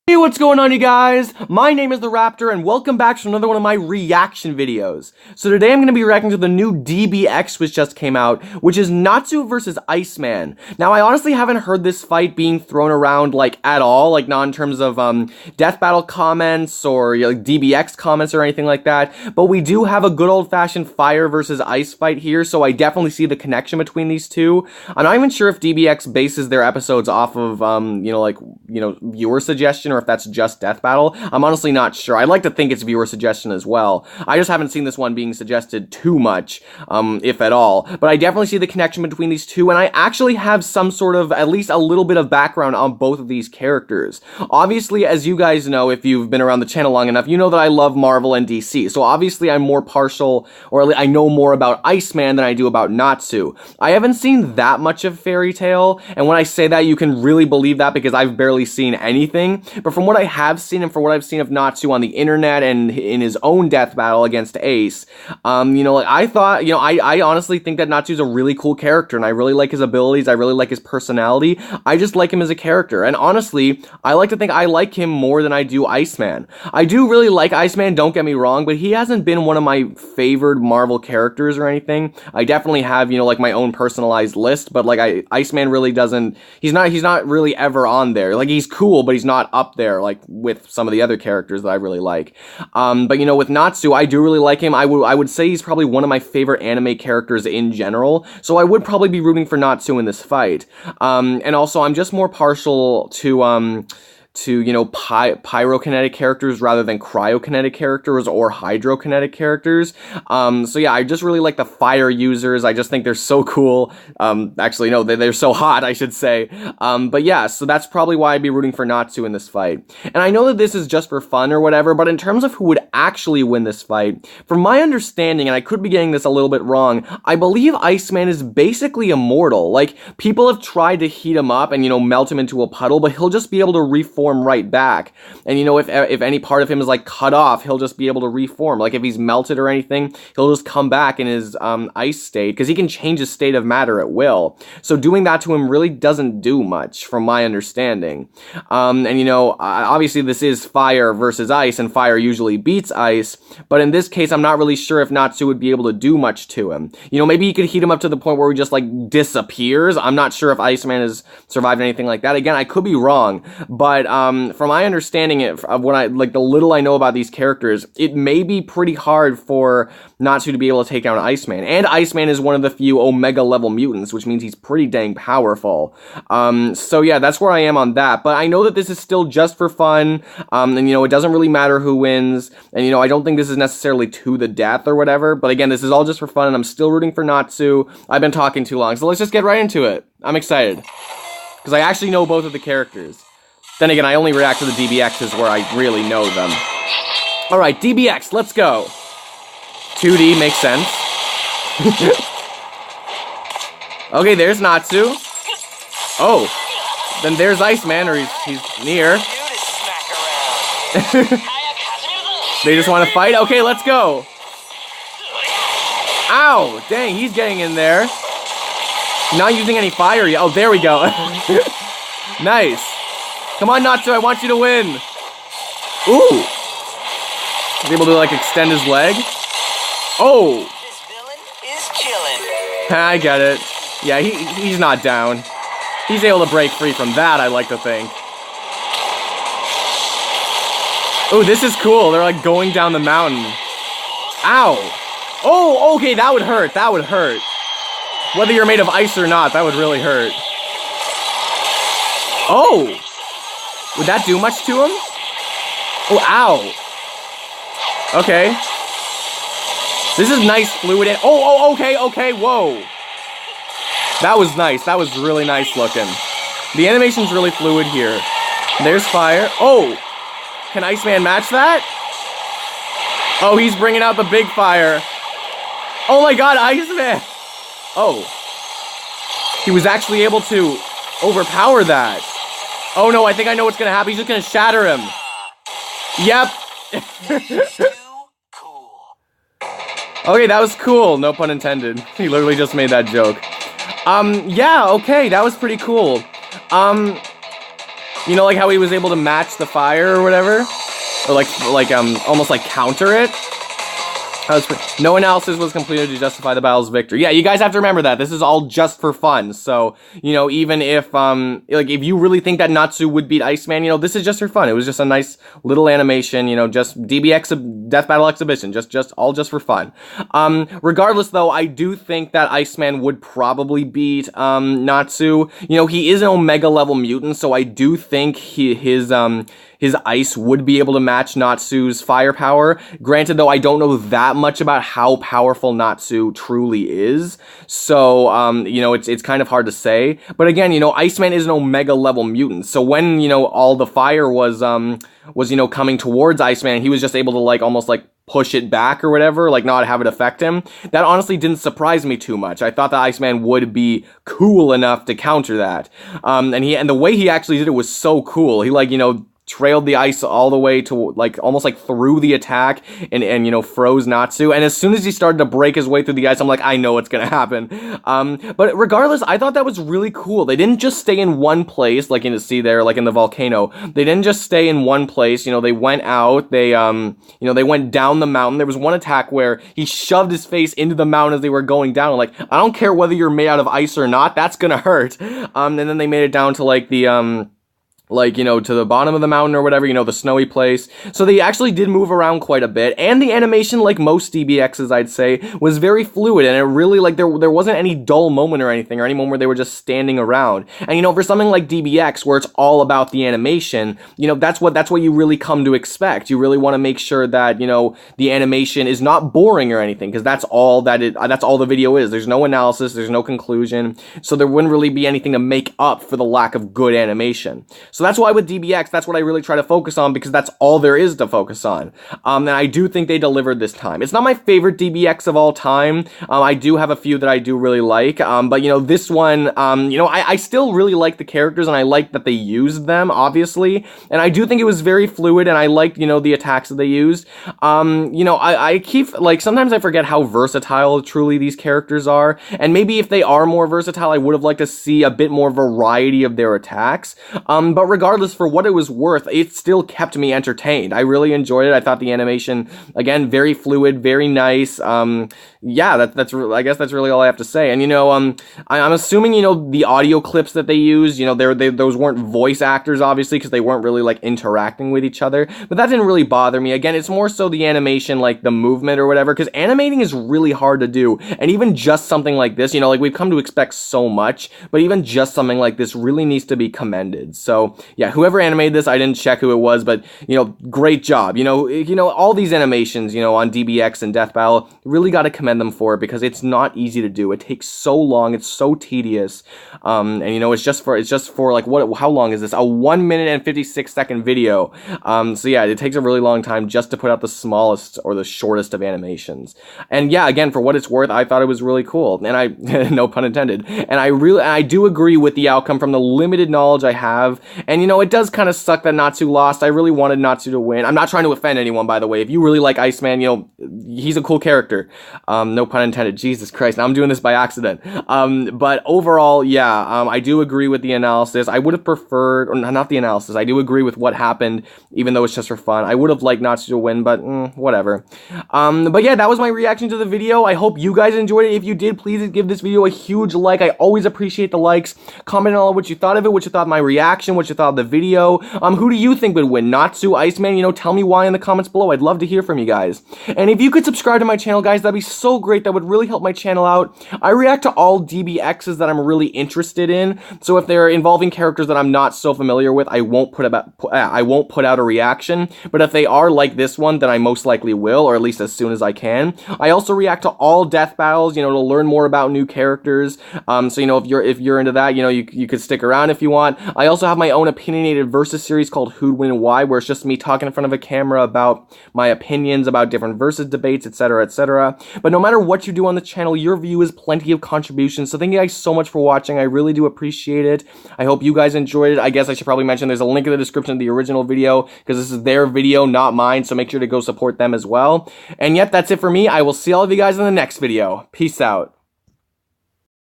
Hey, what's going on, you guys? My name is the Raptor, and welcome back to another one of my reaction videos. So today I'm going to be reacting to the new DBX which just came out, which is Natsu versus Iceman. Now, I honestly haven't heard this fight being thrown around, like, at all, like, not in terms of, death battle comments or, like, DBX comments or anything like that, but we do have a good old-fashioned fire versus ice fight here, so I definitely see the connection between these two. I'm not even sure if DBX bases their episodes off of, viewer suggestion, or if that's just Death Battle. I'm honestly not sure. I'd like to think it's viewer suggestion as well. I just haven't seen this one being suggested too much, if at all. But I definitely see the connection between these two, and I actually have some sort of, at least a little bit of background on both of these characters. Obviously, as you guys know, if you've been around the channel long enough, you know that I love Marvel and DC. So obviously I'm more partial, or at least I know more about Iceman than I do about Natsu. I haven't seen that much of Fairy Tail, and when I say that, you can really believe that because I've barely seen anything. But from what I have seen and from what I've seen of Natsu on the internet and in his own death battle against Ace, I thought, I honestly think that Natsu's a really cool character, and I really like his abilities, I really like his personality, I just like him as a character, and honestly, I like to think I like him more than I do Iceman. I do really like Iceman, don't get me wrong, but he hasn't been one of my favored Marvel characters or anything. I definitely have, my own personalized list, but, Iceman really doesn't, he's not really ever on there. Like, he's cool, but he's not up there, like, with some of the other characters that I really like. But with Natsu, I do really like him. I would say he's probably one of my favorite anime characters in general, so I would probably be rooting for Natsu in this fight. And also, I'm just more partial to pyrokinetic characters rather than cryokinetic characters or hydrokinetic characters. So yeah, I just really like the fire users. I just think they're so cool. Actually, no, they're so hot, I should say. But yeah, so that's probably why I'd be rooting for Natsu in this fight. And I know that this is just for fun or whatever, but in terms of who would actually win this fight, from my understanding, and I could be getting this a little bit wrong, I believe Iceman is basically immortal. Like, people have tried to heat him up and, melt him into a puddle, but he'll just be able to reform right back. And if any part of him is like cut off, he'll just be able to reform. Like, if he's melted or anything, he'll just come back in his ice state, because he can change his state of matter at will. So doing that to him really doesn't do much, from my understanding. Obviously this is fire versus ice, and fire usually beats ice, but in this case I'm not really sure if Natsu would be able to do much to him. Maybe he could heat him up to the point where he just like disappears. I'm not sure if Iceman has survived anything like that. Again, I could be wrong, but from my understanding of what the little I know about these characters, it may be pretty hard for Natsu to be able to take down Iceman. And Iceman is one of the few Omega level mutants, which means he's pretty dang powerful. So yeah, that's where I am on that. But I know that this is still just for fun, and it doesn't really matter who wins, and I don't think this is necessarily to the death or whatever, but again, this is all just for fun, and I'm still rooting for Natsu. I've been talking too long, so let's just get right into it. I'm excited, because I actually know both of the characters. Then again, I only react to the DBXs where I really know them. Alright, DBX, let's go. 2D makes sense. Okay, there's Natsu. Oh, then there's Iceman, or he's near. They just want to fight? Okay, let's go. Ow, dang, he's getting in there. Not using any fire yet. Oh, there we go. Nice. Come on, Natsu, I want you to win. Ooh. He's able to, like, extend his leg. Oh. This villain is chillin'. I get it. Yeah, he's not down. He's able to break free from that, I like to think. Oh, this is cool. They're, like, going down the mountain. Ow. Oh, okay, that would hurt. That would hurt. Whether you're made of ice or not, that would really hurt. Oh. Would that do much to him? Oh, ow. Okay. This is nice fluid. Oh, okay, whoa. That was nice. That was really nice looking. The animation's really fluid here. There's fire. Oh, can Iceman match that? Oh, he's bringing out the big fire. Oh my god, Iceman. Oh. He was actually able to overpower that. Oh no, I think I know what's gonna happen. He's just gonna shatter him. Yep. Okay, that was cool. No pun intended. He literally just made that joke. Yeah, okay, that was pretty cool. You know, like how he was able to match the fire or whatever? Or almost like counter it? No analysis was completed to justify the battle's victory. Yeah, you guys have to remember that. This is all just for fun. So, you know, even if, like, if you really think that Natsu would beat Iceman, you know, this is just for fun. It was just a nice little animation, you know, just DBX Death Battle Exhibition. All just for fun. Regardless, though, I do think that Iceman would probably beat, Natsu. You know, he is an Omega level mutant, so I do think his ice would be able to match Natsu's firepower. Granted, though, I don't know that much about how powerful Natsu truly is. So, you know, it's kind of hard to say. But again, you know, Iceman is an Omega level mutant. So when, you know, all the fire was, you know, coming towards Iceman, he was just able to, like, almost, like, push it back or whatever, like not have it affect him. That honestly didn't surprise me too much. I thought that Iceman would be cool enough to counter that. And the way he actually did it was so cool. He, like, you know, trailed the ice all the way to, like, almost like through the attack and you know, froze Natsu. And as soon as he started to break his way through the ice, I'm like, I know what's gonna happen. But regardless, I thought that was really cool. They didn't just stay in one place, like you can see there, like in the volcano. They didn't just stay in one place. You know, they went out, they, you know, they went down the mountain. There was one attack where he shoved his face into the mountain as they were going down. Like, I don't care whether you're made out of ice or not, that's gonna hurt. And then they made it down to, like, the, like, you know, to the bottom of the mountain or whatever, you know, the snowy place. So they actually did move around quite a bit, and the animation, like most DBXs, I'd say, was very fluid, and it really, like, there wasn't any dull moment or anything, or any moment where they were just standing around. And, you know, for something like DBX, where it's all about the animation, you know, that's what you really come to expect. You really want to make sure that, you know, the animation is not boring or anything, because that's all the video is. There's no analysis, there's no conclusion, so there wouldn't really be anything to make up for the lack of good animation. So that's why with DBX, that's what I really try to focus on, because that's all there is to focus on. And I do think they delivered this time. It's not my favorite DBX of all time. I do have a few that I do really like. But, you know, this one, you know, I still really like the characters, and I like that they used them, obviously. And I do think it was very fluid, and I liked, you know, the attacks that they used. You know, I keep, like, sometimes I forget how versatile truly these characters are. And maybe if they are more versatile, I would have liked to see a bit more variety of their attacks. But regardless, for what it was worth, it still kept me entertained. I really enjoyed it. I thought the animation, again, very fluid, very nice. Yeah, I guess that's really all I have to say. And, you know, I'm assuming, you know, the audio clips that they used, you know, those weren't voice actors, obviously, because they weren't really, like, interacting with each other. But that didn't really bother me. Again, it's more so the animation, like, the movement or whatever, because animating is really hard to do. And even just something like this, you know, like, we've come to expect so much, but even just something like this really needs to be commended. So, yeah, whoever animated this, I didn't check who it was, but, you know, great job. You know, all these animations, you know, on DBX and Death Battle, really got to commend them for it, because it's not easy to do. It takes so long, it's so tedious, and, you know, it's just for like, how long is this? A 1 minute and 56-second video. So yeah, it takes a really long time just to put out the smallest or the shortest of animations. And yeah, again, for what it's worth, I thought it was really cool, and I, no pun intended, and I do agree with the outcome from the limited knowledge I have. And, you know, it does kind of suck that Natsu lost. I really wanted Natsu to win. I'm not trying to offend anyone, by the way. If you really like Iceman, you know, he's a cool character. No pun intended. Jesus Christ, now I'm doing this by accident. But overall, yeah, I do agree with the analysis. I would have preferred, or not the analysis, I do agree with what happened, even though it's just for fun. I would have liked Natsu to win, but whatever. But yeah, that was my reaction to the video. I hope you guys enjoyed it. If you did, please give this video a huge like. I always appreciate the likes. Comment on what you thought of it, what you thought of my reaction, what you thought of the video. Who do you think would win? Natsu, Iceman? You know, tell me why in the comments below. I'd love to hear from you guys. And if you could subscribe to my channel, guys, that'd be so great. That would really help my channel out. I react to all DBXs that I'm really interested in. So if they're involving characters that I'm not so familiar with, I won't put out a reaction. But if they are like this one, then I most likely will, or at least as soon as I can. I also react to all death battles, you know, to learn more about new characters. So, you know, if you're into that, you know, you could stick around if you want. I also have my own opinionated versus series called Who'd Win and Why, where it's just me talking in front of a camera about my opinions about different versus debates, etc., etc. But no matter what you do on the channel, your view is plenty of contributions. So thank you guys so much for watching. I really do appreciate it. I hope you guys enjoyed it. I guess I should probably mention there's a link in the description of the original video, because this is their video, not mine. So make sure to go support them as well. And yet, that's it for me. I will see all of you guys in the next video. Peace out.